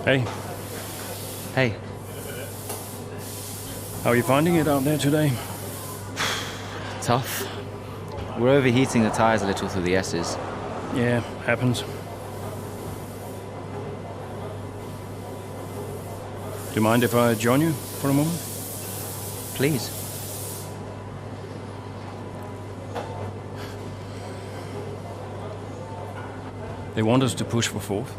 Hey. Hey. How are you finding it out there today? Tough. We're overheating the tires a little through the S's. Yeah, happens. Do you mind if I join you for a moment? Please. They want us to push for fourth.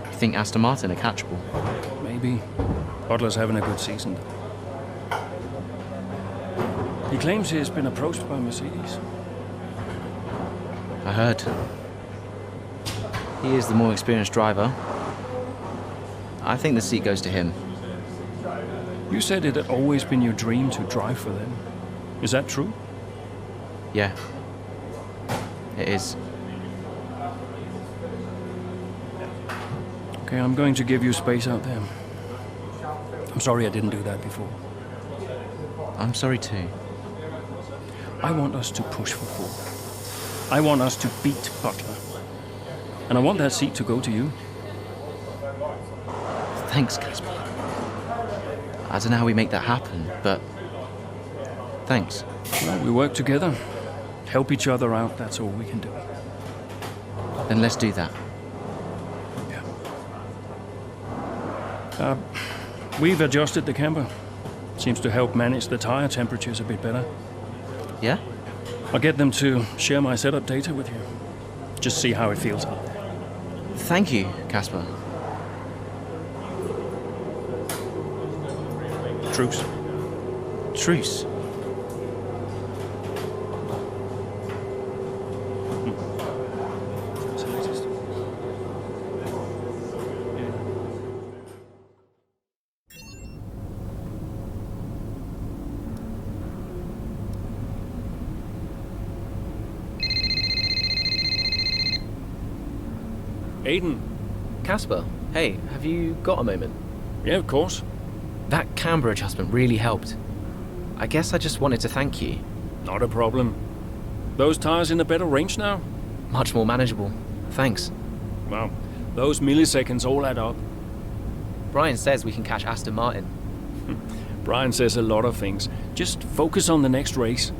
You think Aston Martin are catchable? Maybe. Butler's having a good season. He claims he has been approached by Mercedes. I heard. He is the more experienced driver. I think the seat goes to him. You said it had always been your dream to drive for them. Is that true? Yeah. It is. Okay, I'm going to give you space out there. I'm sorry I didn't do that before. I'm sorry too. I want us to push for fourth. I want us to beat Butler. And I want that seat to go to you. Thanks, Casper. I don't know how we make that happen, but thanks. Well, we work together. Help each other out, that's all we can do. Then let's do that. Yeah. We've adjusted the camber. Seems to help manage the tire temperatures a bit better. Yeah? I'll get them to share my setup data with you. Just see how it feels out there. Thank you, Casper. Truce. Truce. Aiden. Casper, hey, have you got a moment? Yeah, of course. That camber adjustment really helped. I guess I just wanted to thank you. Not a problem. Those tires in a better range now? Much more manageable. Thanks. Well, those milliseconds all add up. Brian says we can catch Aston Martin. Brian says a lot of things. Just focus on the next race.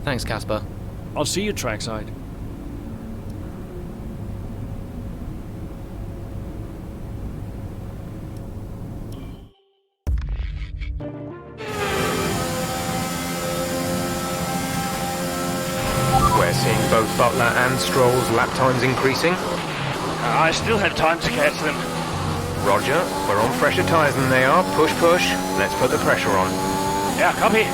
Thanks, Casper. I'll see you trackside. We're seeing both Butler and Stroll's lap times increasing. I still have time to catch them. Roger, we're on fresher tyres than they are. Push, push. Let's put the pressure on. Yeah, copy.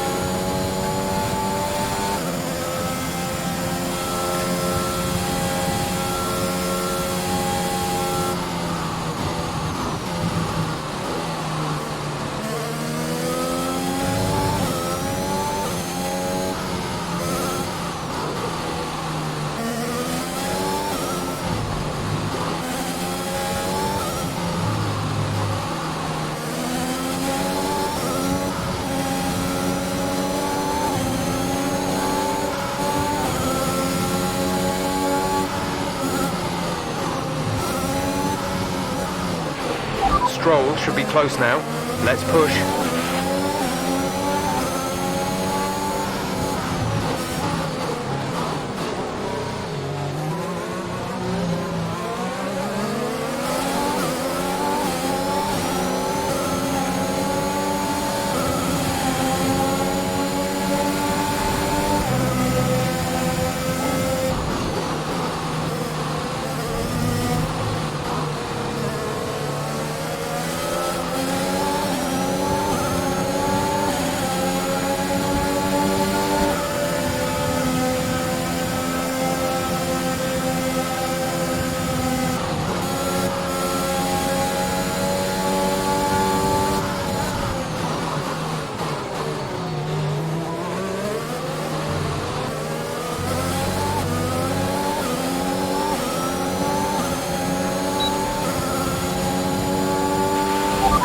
Stroll should be close now. Let's push.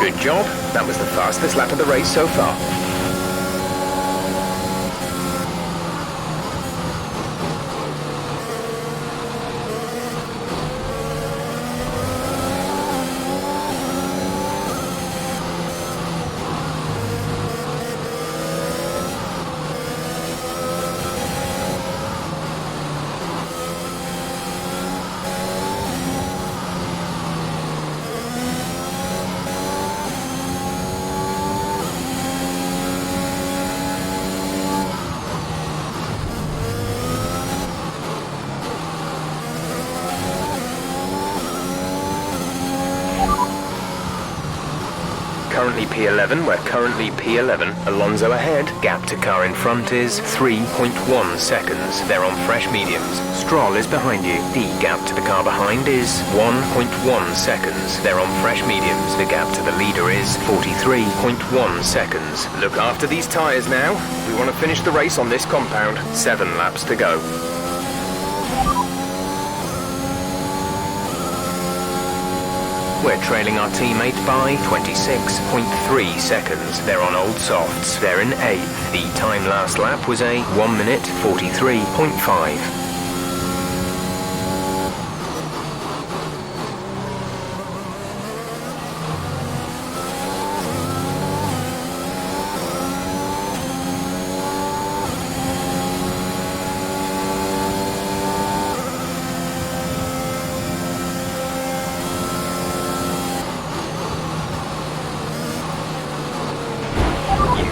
Good job. That was the fastest lap of the race so far. Currently P11, we're currently P11. Alonso ahead, gap to car in front is 3.1 seconds. They're on fresh mediums. Stroll is behind you. The gap to the car behind is 1.1 seconds. They're on fresh mediums. The gap to the leader is 43.1 seconds. Look after these tyres now. We want to finish the race on this compound. 7 laps to go. We're trailing our teammate by 26.3 seconds. They're on old softs. They're in 8th. The time last lap was a 1 minute 43.5.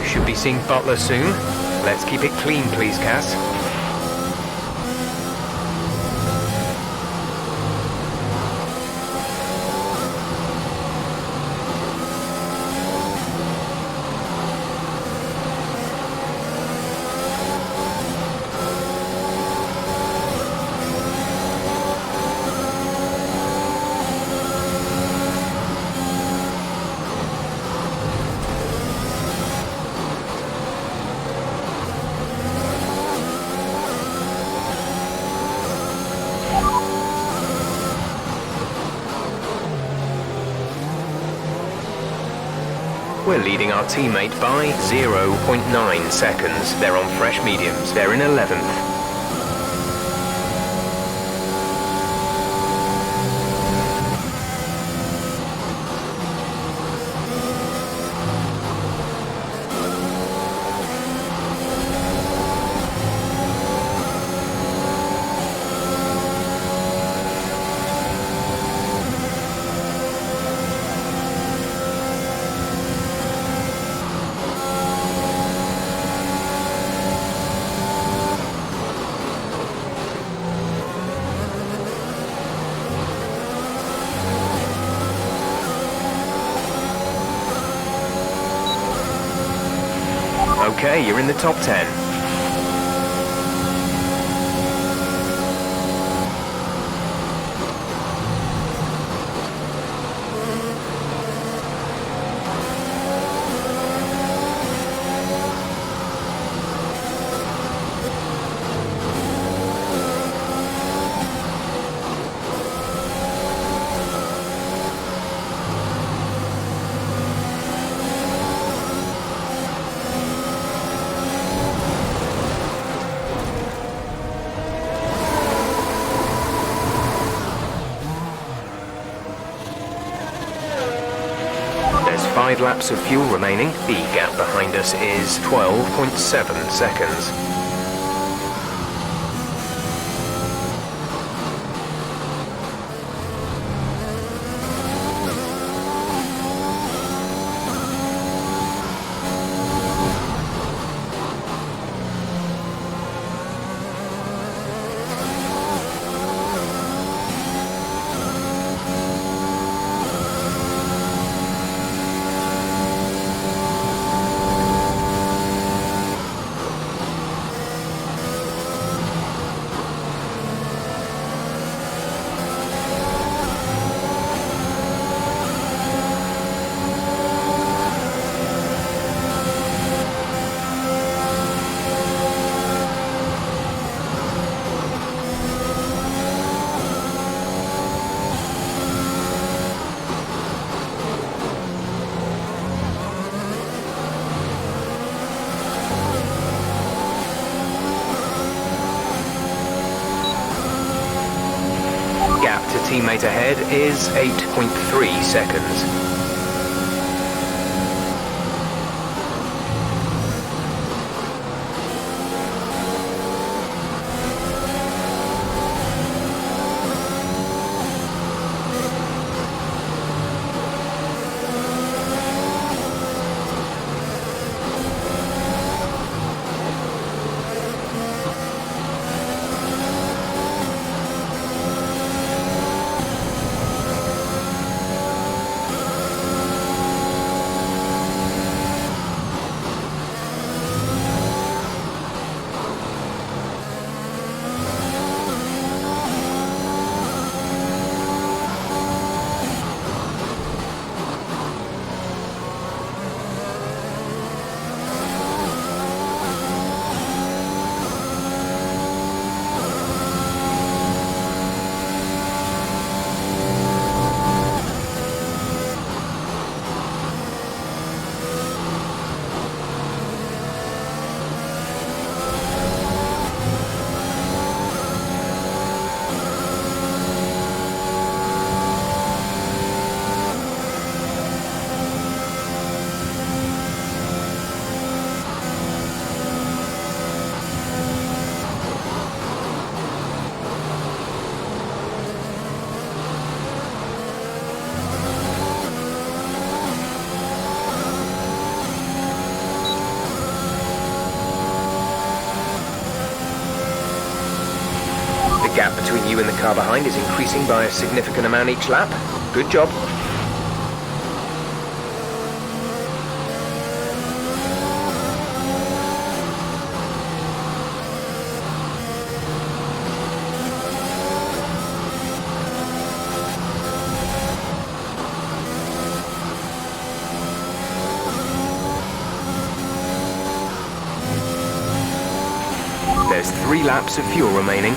Should be seeing Butler soon. Let's keep it clean, please, Cass. We're leading our teammate by 0.9 seconds. They're on fresh mediums. They're in 11th. Okay, you're in the top 10. 5 laps of fuel remaining. The gap behind us is 12.7 seconds. Gap to teammate ahead is 8.3 seconds. The gap between you and the car behind is increasing by a significant amount each lap. Good job. There's 3 laps of fuel remaining.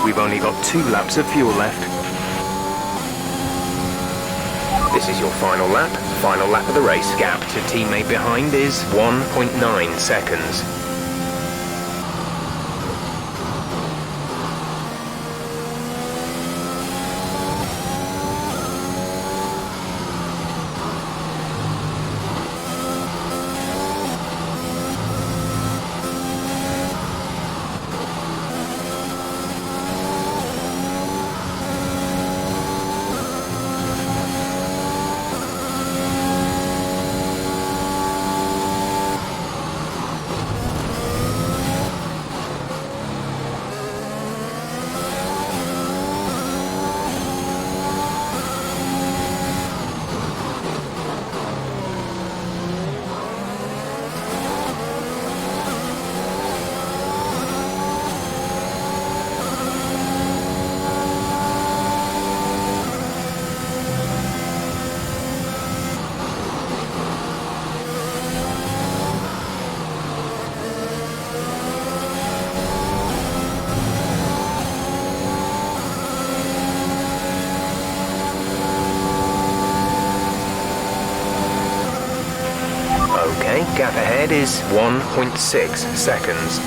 We've only got 2 laps of fuel left. This is your final lap of the race. Gap to teammate behind is 1.9 seconds. Okay, gap ahead is 1.6 seconds.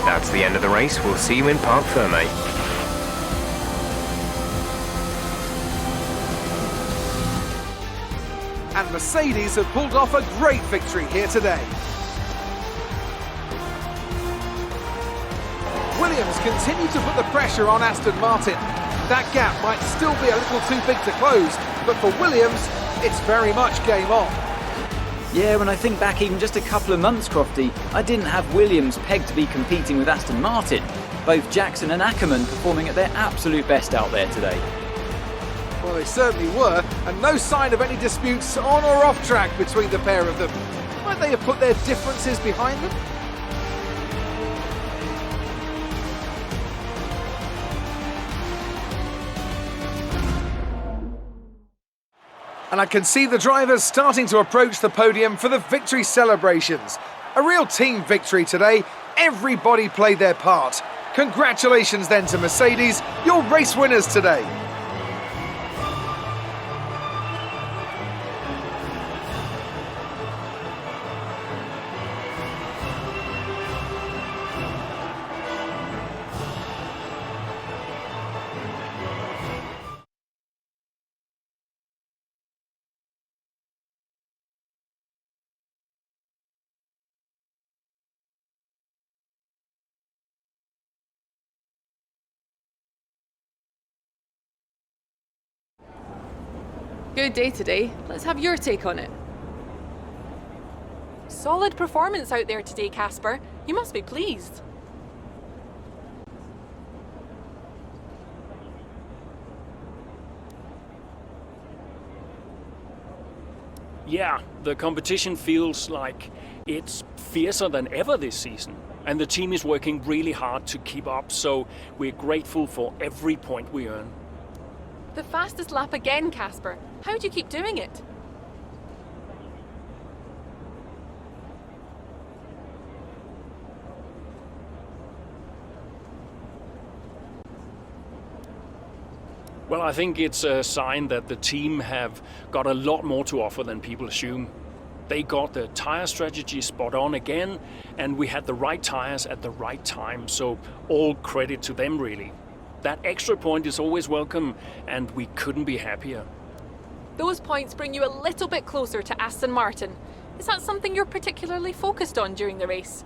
That's the end of the race. We'll see you in Parc Fermé. And Mercedes have pulled off a great victory here today. Williams continue to put the pressure on Aston Martin. That gap might still be a little too big to close, but for Williams, it's very much game on. Yeah, when I think back even just a couple of months, Crofty, I didn't have Williams pegged to be competing with Aston Martin. Both Jackson and Ackerman performing at their absolute best out there today. Well, they certainly were, and no sign of any disputes on or off track between the pair of them. Might they have put their differences behind them? And I can see the drivers starting to approach the podium for the victory celebrations. A real team victory today. Everybody played their part. Congratulations then to Mercedes, your race winners today. Good day today. Let's have your take on it. Solid performance out there today, Casper. You must be pleased. Yeah, the competition feels like it's fiercer than ever this season. And the team is working really hard to keep up, so we're grateful for every point we earn. The fastest lap again, Casper. How do you keep doing it? Well, I think it's a sign that the team have got a lot more to offer than people assume. They got the tire strategy spot on again, and we had the right tires at the right time, so all credit to them, really. That extra point is always welcome, and we couldn't be happier. Those points bring you a little bit closer to Aston Martin. Is that something you're particularly focused on during the race?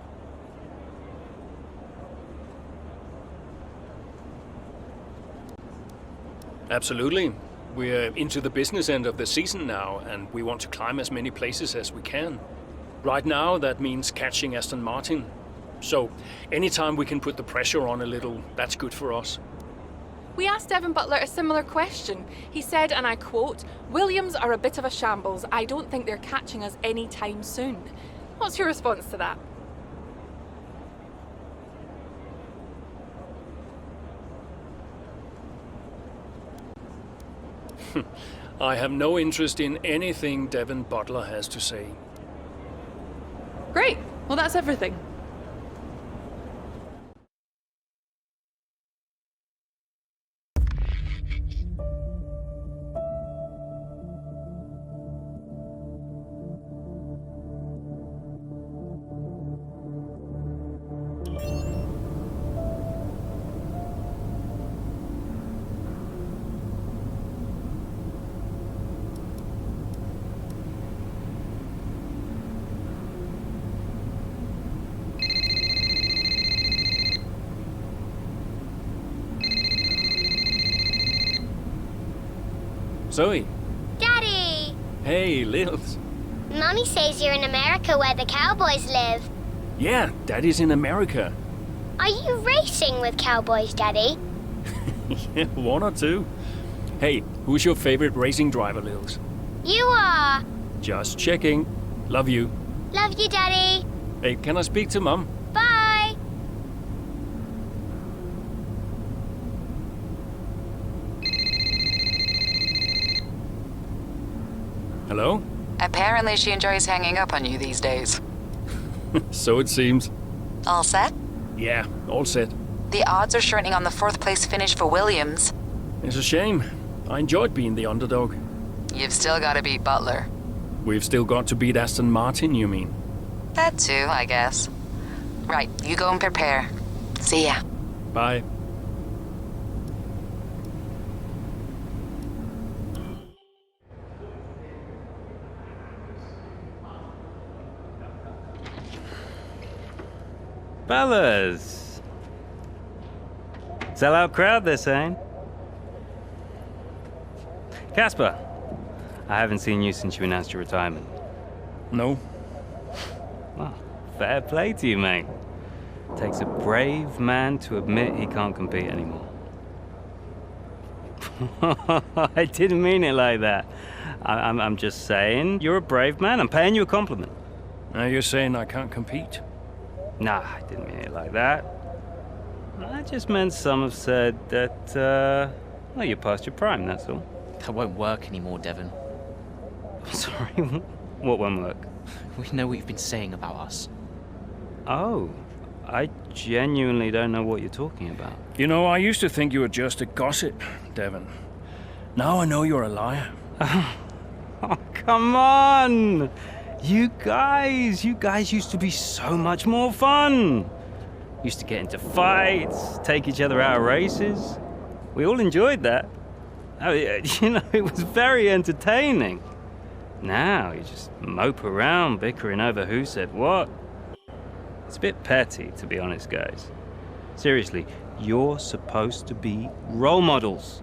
Absolutely. We're into the business end of the season now, and we want to climb as many places as we can. Right now, that means catching Aston Martin. So, anytime we can put the pressure on a little, that's good for us. We asked Evan Butler a similar question. He said, and I quote, "Williams are a bit of a shambles. I don't think they're catching us anytime soon." What's your response to that? I have no interest in anything Devin Butler has to say. Great. Well, that's everything. Zoe. Daddy! Hey, Lils. Mummy says you're in America where the cowboys live. Yeah, Daddy's in America. Are you racing with cowboys, Daddy? Yeah, one or two. Hey, who's your favorite racing driver, Lils? You are. Just checking. Love you. Love you, Daddy. Hey, can I speak to Mum? Bye. Hello? Apparently she enjoys hanging up on you these days. So it seems. All set? Yeah, all set. The odds are shrinking on the 4th place finish for Williams. It's a shame. I enjoyed being the underdog. You've still got to beat Butler. We've still got to beat Aston Martin, you mean? That too, I guess. Right, you go and prepare. See ya. Bye. Fellas! Sell-out crowd, they're saying. Casper, I haven't seen you since you announced your retirement. No. Well, fair play to you, mate. Takes a brave man to admit he can't compete anymore. I didn't mean it like that. I'm just saying, you're a brave man. I'm paying you a compliment. Now you're saying I can't compete? Nah, I didn't mean it like that. I just meant some have said that, well, you're past your prime, that's all. That won't work anymore, Devin. Sorry, what won't work? We know what you've been saying about us. Oh, I genuinely don't know what you're talking about. You know, I used to think you were just a gossip, Devin. Now I know you're a liar. Oh, come on! You guys used to be so much more fun. Used to get into fights, take each other out of races. We all enjoyed that. Oh, you know, it was very entertaining. Now you just mope around bickering over who said what. It's a bit petty, to be honest, guys. Seriously, you're supposed to be role models.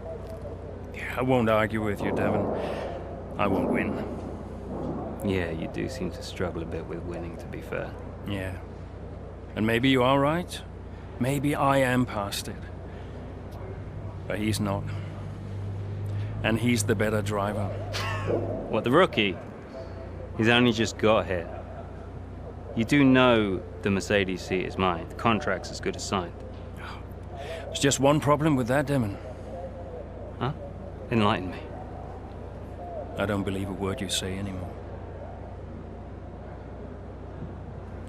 Yeah, I won't argue with you, Devin. I won't win. Yeah, you do seem to struggle a bit with winning, to be fair. Yeah. And maybe you are right. Maybe I am past it. But he's not. And he's the better driver. What, the rookie? He's only just got here. You do know the Mercedes seat is mine. The contract's as good as signed. There's just one problem with that, Devin. Huh? Enlighten me. I don't believe a word you say anymore.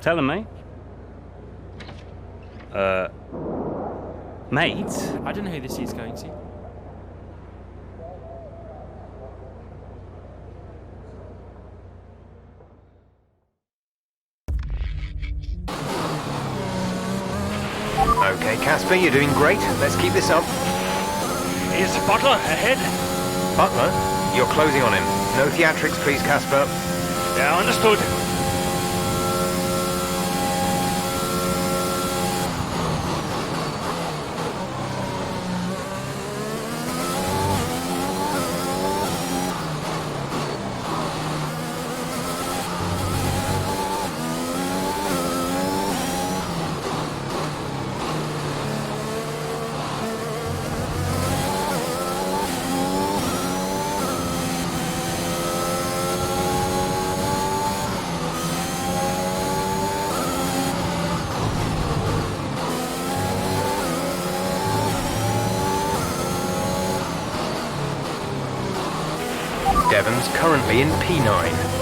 Tell him, mate. Mate? I don't know who this is going to. Okay, Casper, you're doing great. Let's keep this up. Is Butler ahead? Butler, you're closing on him. No theatrics, please, Casper. Yeah, understood. Devon's currently in P9.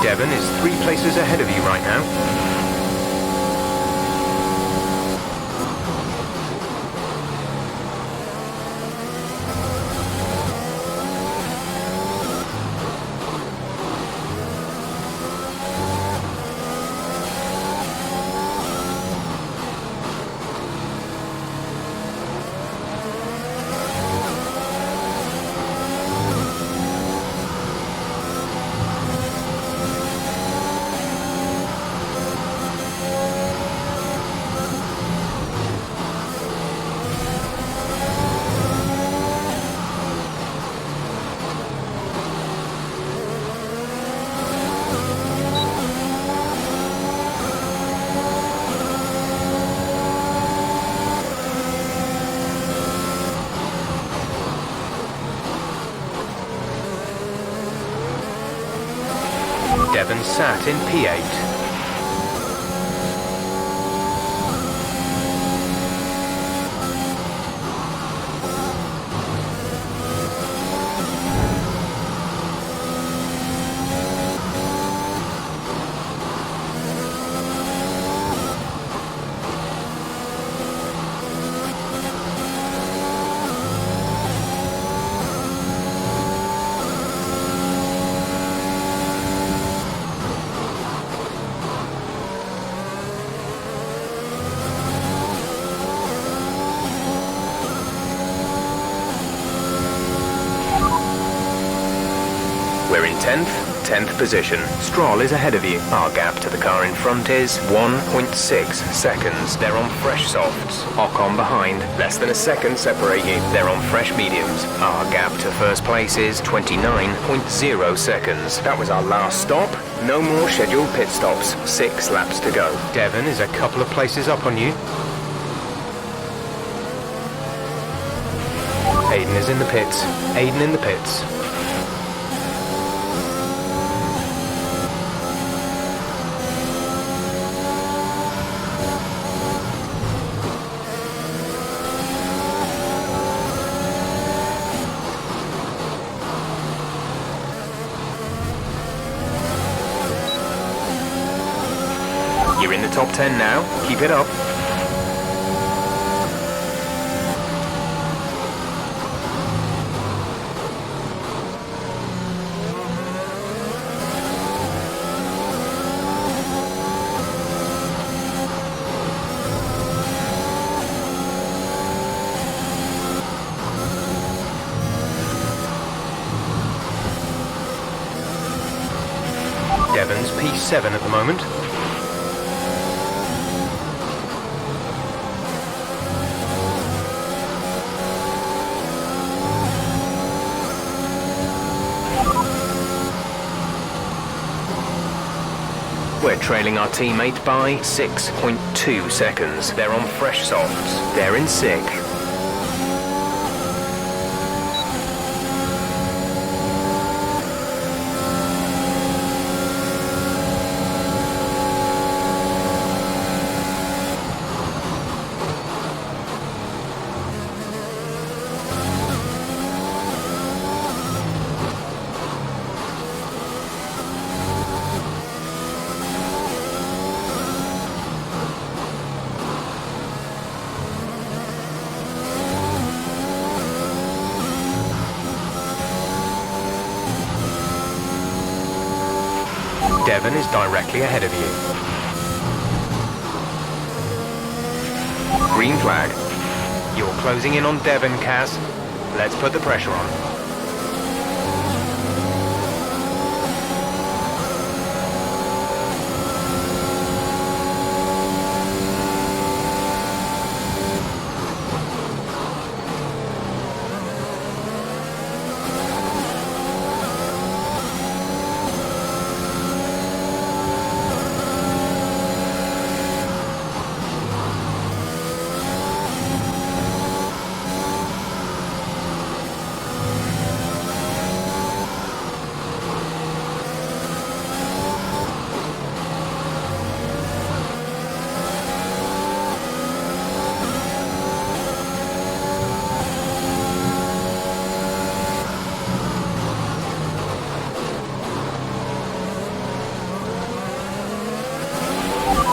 Devon is 3 places ahead of you right now. Devon sat in P8. We're in 10th position. Stroll is ahead of you. Our gap to the car in front is 1.6 seconds. They're on fresh softs. Ocon behind. Less than a second separate you. They're on fresh mediums. Our gap to first place is 29.0 seconds. That was our last stop. No more scheduled pit stops. 6 laps to go. Devon is a couple of places up on you. Aiden is in the pits. Aiden in the pits. You're in the top 10 now. Keep it up. Devon's P7 at the moment. We're trailing our teammate by 6.2 seconds. They're on fresh softs. They're in sick. Devon is directly ahead of you. Green flag. You're closing in on Devon, Kaz. Let's put the pressure on.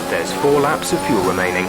There's 4 laps of fuel remaining.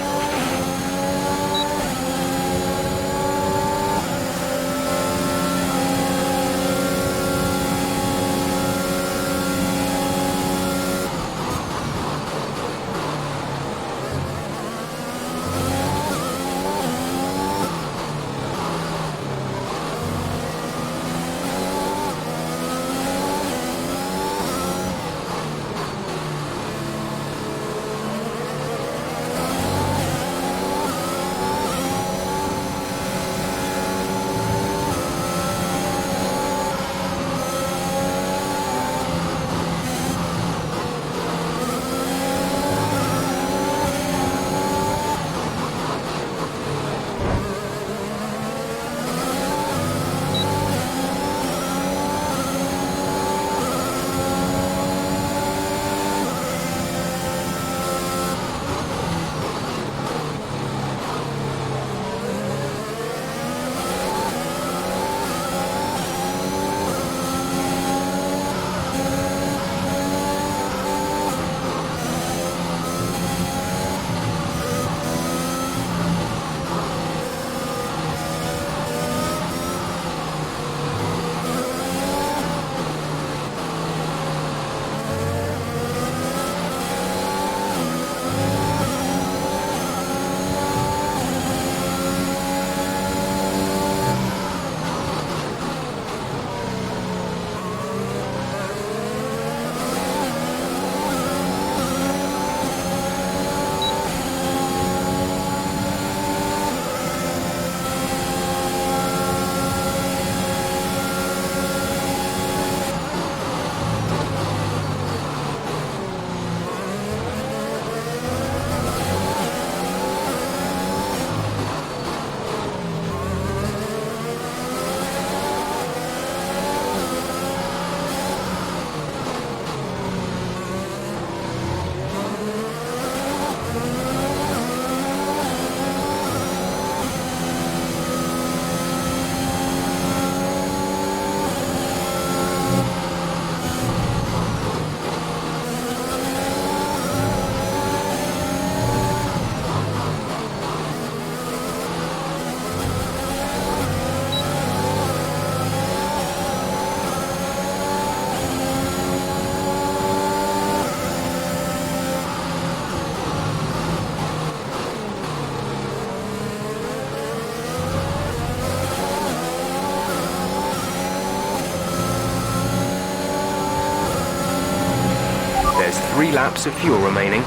There's 3 laps of fuel remaining.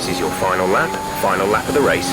This is your final lap of the race.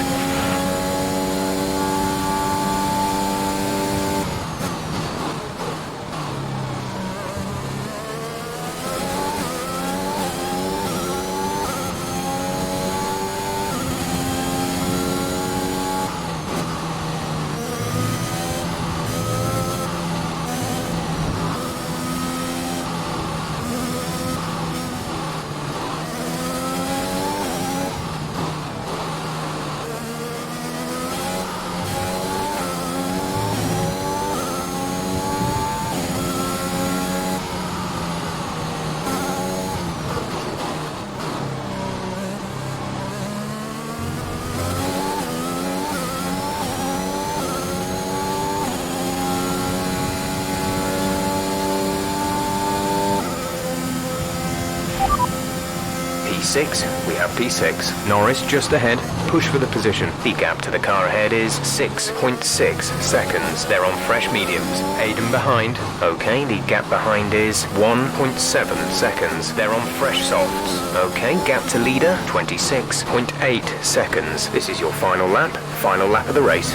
P6, we have P6. Norris just ahead, push for the position. The gap to the car ahead is 6.6 seconds. They're on fresh mediums. Aiden behind. Okay, the gap behind is 1.7 seconds. They're on fresh softs. Okay, gap to leader, 26.8 seconds. This is your final lap of the race.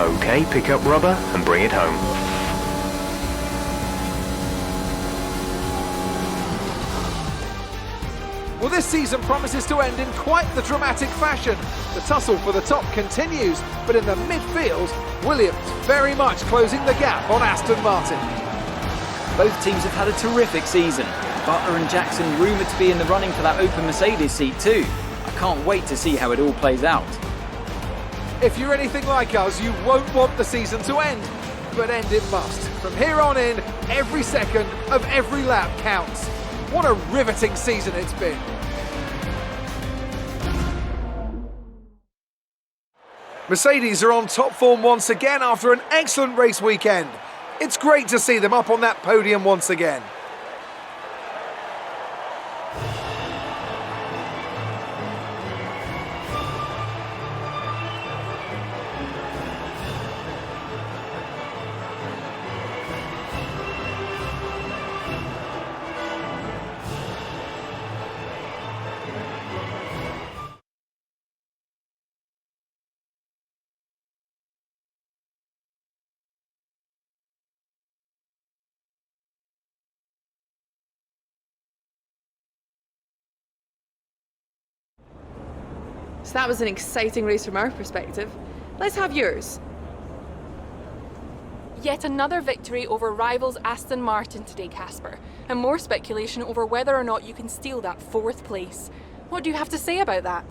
Okay, pick up rubber and bring it home. Well, this season promises to end in quite the dramatic fashion. The tussle for the top continues, but in the midfield, Williams very much closing the gap on Aston Martin. Both teams have had a terrific season. Butler and Jackson rumoured to be in the running for that open Mercedes seat too. I can't wait to see how it all plays out. If you're anything like us, you won't want the season to end, but end it must. From here on in, every second of every lap counts. What a riveting season it's been. Mercedes are on top form once again after an excellent race weekend. It's great to see them up on that podium once again. So that was an exciting race from our perspective. Let's have yours. Yet another victory over rivals Aston Martin today, Casper, and more speculation over whether or not you can steal that 4th place. What do you have to say about that?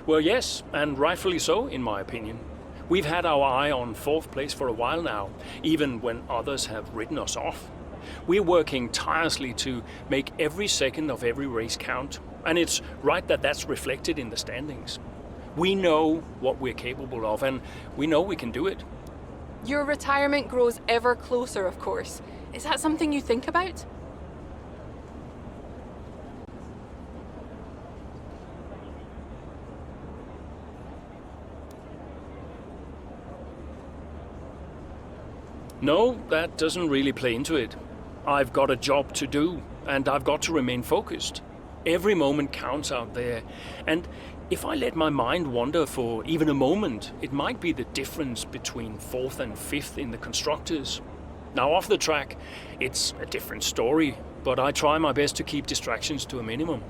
Well, yes, and rightfully so, in my opinion. We've had our eye on 4th place for a while now, even when others have written us off. We're working tirelessly to make every second of every race count, and it's right that that's reflected in the standings. We know what we're capable of, and we know we can do it. Your retirement grows ever closer, of course. Is that something you think about? No, that doesn't really play into it. I've got a job to do, and I've got to remain focused. Every moment counts out there, and if I let my mind wander for even a moment, it might be the difference between 4th and 5th in the constructors. Now off the track, it's a different story, but I try my best to keep distractions to a minimum.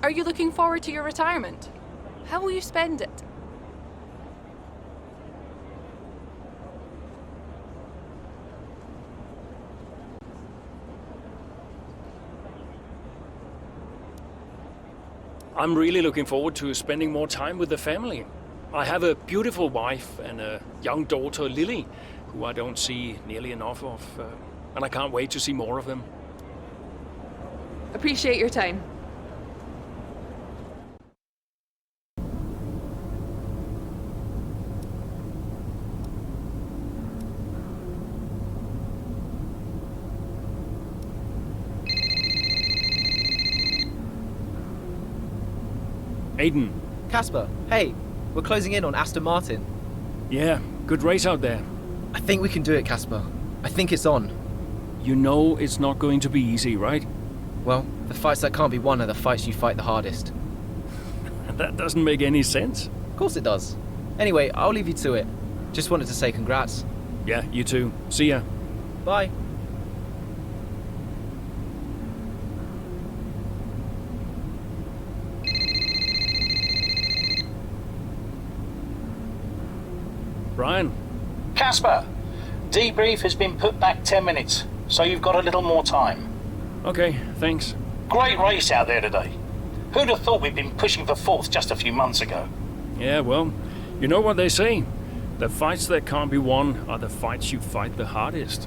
Are you looking forward to your retirement? How will you spend it? I'm really looking forward to spending more time with the family. I have a beautiful wife and a young daughter, Lily, who I don't see nearly enough of, and I can't wait to see more of them. Appreciate your time. Aiden. Casper, hey, we're closing in on Aston Martin. Yeah, good race out there. I think we can do it, Casper. I think it's on. You know it's not going to be easy, right? Well, the fights that can't be won are the fights you fight the hardest. That doesn't make any sense. Of course it does. Anyway, I'll leave you to it. Just wanted to say congrats. Yeah, you too. See ya. Bye. Brian. Casper, debrief has been put back 10 minutes, so you've got a little more time. Okay, thanks. Great race out there today. Who'd have thought we'd been pushing for fourth just a few months ago? Yeah, well, you know what they say. The fights that can't be won are the fights you fight the hardest.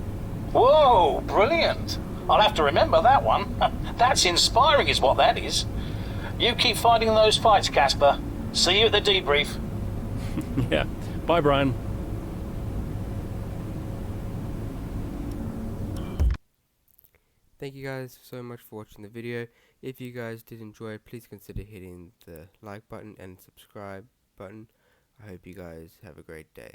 Whoa, brilliant. I'll have to remember that one. That's inspiring is what that is. You keep fighting those fights, Casper. See you at the debrief. Yeah. Bye, Brian. Thank you guys so much for watching the video. If you guys did enjoy, please consider hitting the like button and subscribe button. I hope you guys have a great day.